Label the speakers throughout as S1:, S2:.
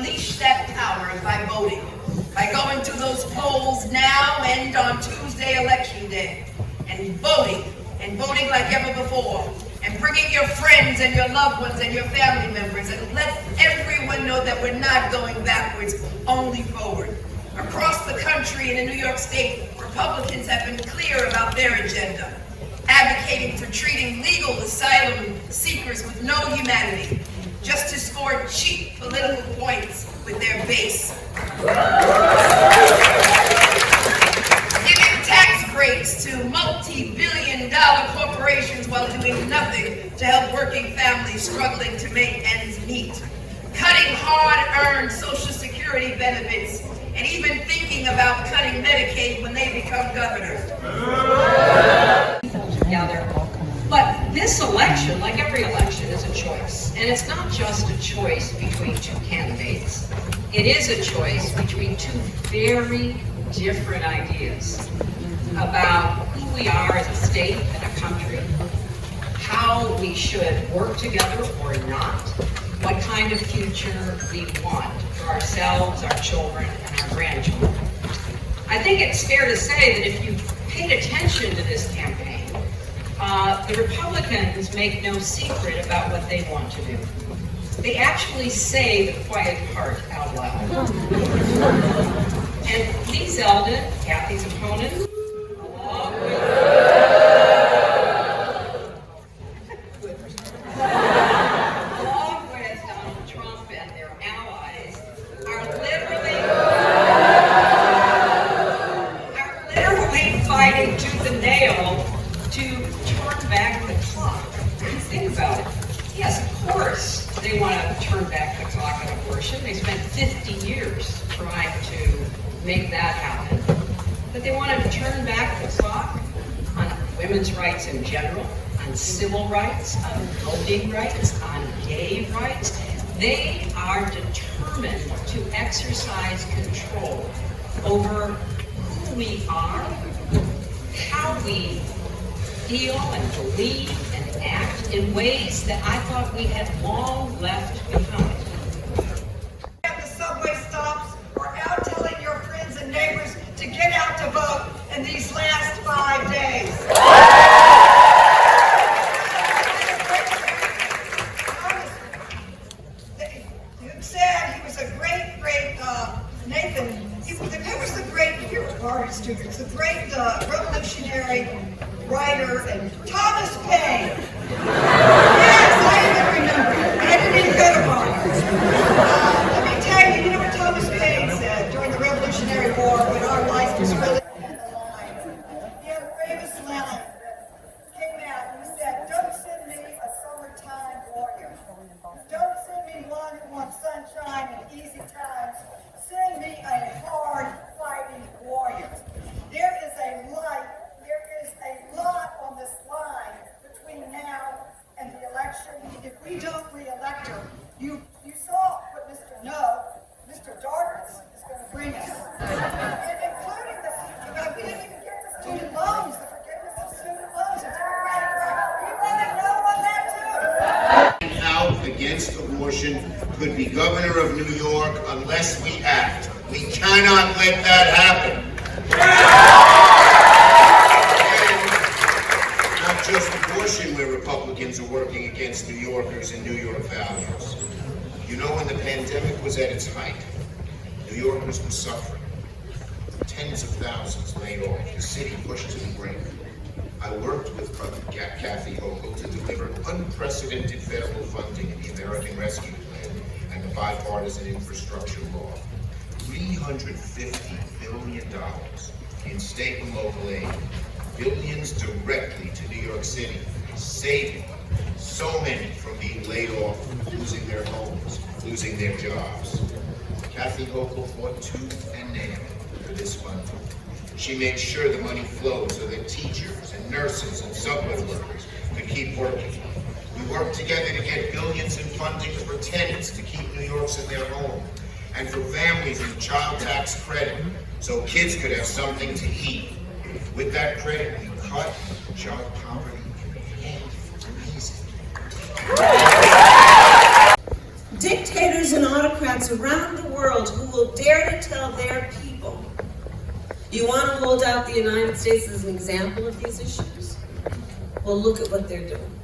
S1: unleash that power by voting, by going to those polls now and on Tuesday, Election Day, and voting like ever before, and bringing your friends and your loved ones and your family members, and let everyone know that we're not going backwards, only forward. Across the country and in New York State, Republicans have been clear about their agenda, advocating for treating legal asylum seekers with no humanity, just to score cheap political points with their base. Giving tax breaks to multi-billion-dollar corporations while doing nothing to help working families struggling to make ends meet. Cutting hard-earned Social Security benefits, and even thinking about cutting Medicaid when they become governors.
S2: But this election, like every election, is a choice. And it's not just a choice between two candidates. It is a choice between two very different ideas about who we are as a state and a country, how we should work together or not, what kind of future we want for ourselves, our children, and our grandchildren. I think it's fair to say that if you've paid attention to this campaign, the Republicans make no secret about what they want to do. They actually say the quiet part out loud. And Lee Zeldin, Kathy's opponent, along with Donald Trump and their allies, are literally fighting tooth and nail to turn back the clock. Think about it. Yes, of course, they want to turn back the clock on abortion. They spent 50 years trying to make that happen. But they wanted to turn back the clock on women's rights in general, on civil rights, on voting rights, on gay rights. They are determined to exercise control over who we are, how we feel and believe and act in ways that I thought we had long left behind.
S3: At the subway stops or out telling your friends and neighbors to get out to vote in these last 5 days. You said he was a great Nathan. He was the great artist, the great revolutionary writer, and Thomas Paine. Yes, I even remember. I didn't even go to Barnes. Let me tell you, you know what Thomas Paine said during the Revolutionary War when our life was really on the line? He had a famous line came out and he said, "Don't send me a summertime warrior. Don't send me one who wants sunshine and easy times. Send me a hard fighting warrior." There is a lot on this line between now and the election. If we don't re-elect her, you saw what Mr. Dartmouth is going to bring us. Including we didn't even get the student loans, the forgiveness of student loans. We want to know on that too.
S4: Out against abortion could be governor of New York unless we act. We cannot let that happen. And not just abortion where Republicans are working against New Yorkers and New York values. You know, when the pandemic was at its height, New Yorkers were suffering. Tens of thousands laid off, the city pushed to the brink. I worked with Kathy Hochul to deliver unprecedented federal funding in the American Rescue Plan and the bipartisan infrastructure law. $350 billion in state and local aid, billions directly to New York City, saving so many from being laid off, losing their homes, losing their jobs. Kathy Hochul fought tooth and nail for this funding. She made sure the money flowed so that teachers and nurses and subway workers could keep working. We worked together to get billions in funding for tenants to keep New Yorkers in their home, and for families in child tax credit so kids could have something to eat. With that credit, we cut child poverty in half. Amazing.
S5: Dictators and autocrats around the world who will dare to tell their people, you want to hold out the United States as an example of these issues? Well, look at what they're doing.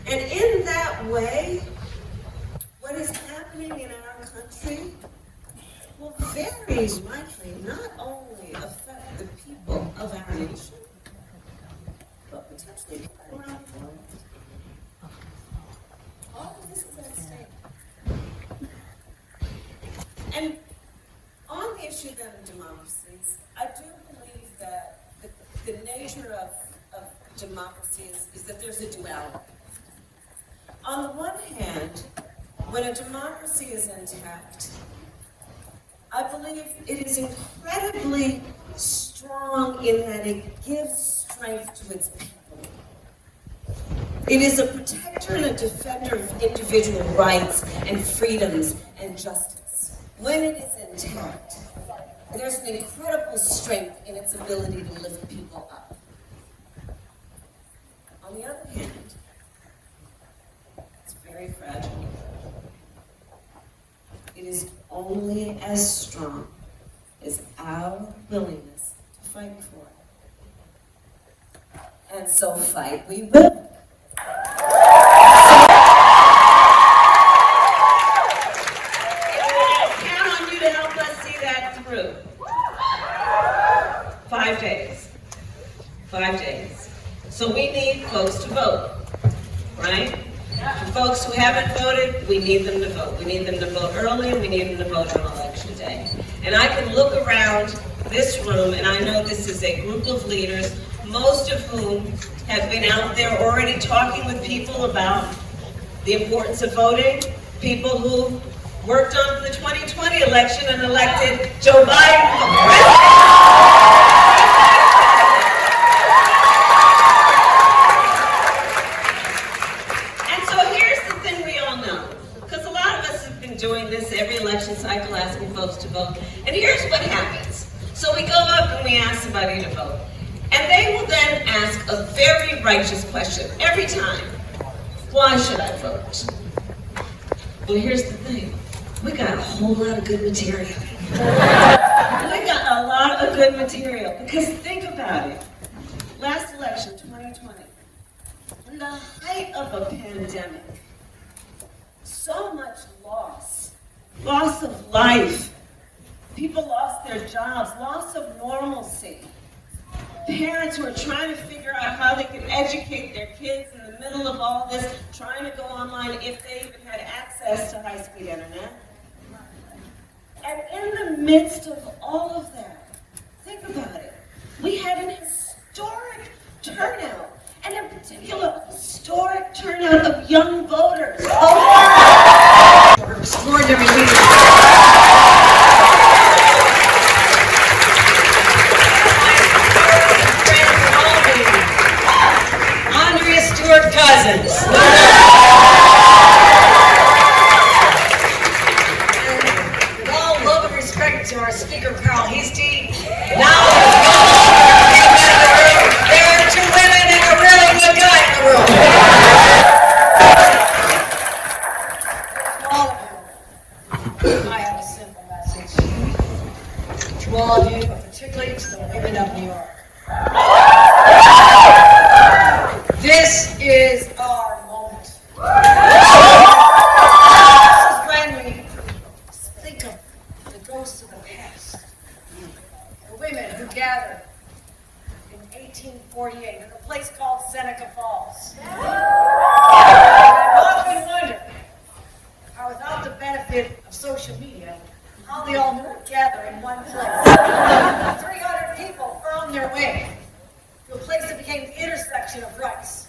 S5: And in that way, what is happening in our country will very likely not only affect the people of our nation, but potentially people around the world. All of this is at stake. And on the issue then of democracies, I do believe that the nature of democracy is that there's a duality. On the one hand, when a democracy is intact, I believe it is incredibly strong in that it gives strength to its people. It is a protector and a defender of individual rights and freedoms and justice. When it is intact, there's an incredible strength in its ability to lift people up. On the other hand, it's very fragile. It is only as strong as our willingness to fight for it. And so fight we will. Count on you to help us see that through. 5 days. 5 days. So we need folks to vote, right? For folks who haven't voted, we need them to vote. We need them to vote early, and we need them to vote on election day. And I can look around this room, and I know this is a group of leaders, most of whom have been out there already talking with people about the importance of voting, people who worked on the 2020 election and elected Joe Biden. Doing this every election cycle, asking folks to vote. And here's what happens. So we go up and we ask somebody to vote. And they will then ask a very righteous question every time. Why should I vote? Well, here's the thing. We got a whole lot of good material. We got a lot of good material. Because think about it. Last election, 2020, in the height of a pandemic, so much loss of life. People lost their jobs, loss of normalcy. Parents who are trying to figure out how they can educate their kids in the middle of all this, trying to go online if they even had access to high-speed internet. And in the midst of all of that, think about it. We had an historic turnout, and in particular, historic turnout of young voters.
S1: Extraordinary leadership.
S2: Cousins.
S1: With all love and respect to our speaker, Carol Hasty, now there are 2 women and a really good guy in the room. To all of you, I have a simple message. To all of you, but particularly to the women of New York. This is our moment. This is when we think of the ghosts of the past. The women who gathered in 1848 in a place called Seneca Falls. I've often wondered how, without the benefit of social media, how they all gather in one place. 300 people found their way to a place that became the intersection of rights.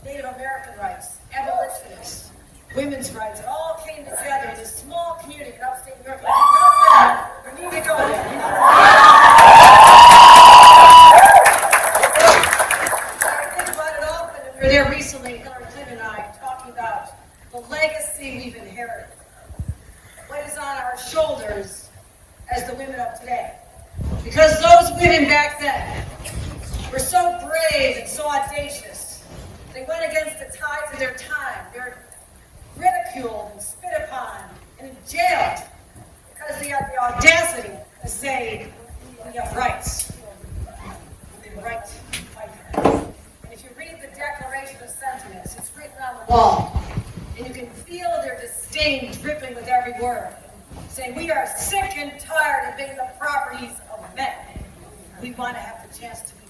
S1: Native American rights, abolitionists, women's rights, it all came together in this small community in upstate New York. We need to go there. I think about it often, and we were there recently, Hillary Clinton and I, talking about the legacy we've inherited. What is on our shoulders as the women of today. Because those women back then were so brave and so audacious. They went against the tides of their time. They were ridiculed and spit upon.
S6: wall. And you can feel their disdain dripping with every word, saying, we are sick and tired of being the properties of men. We want to have the chance to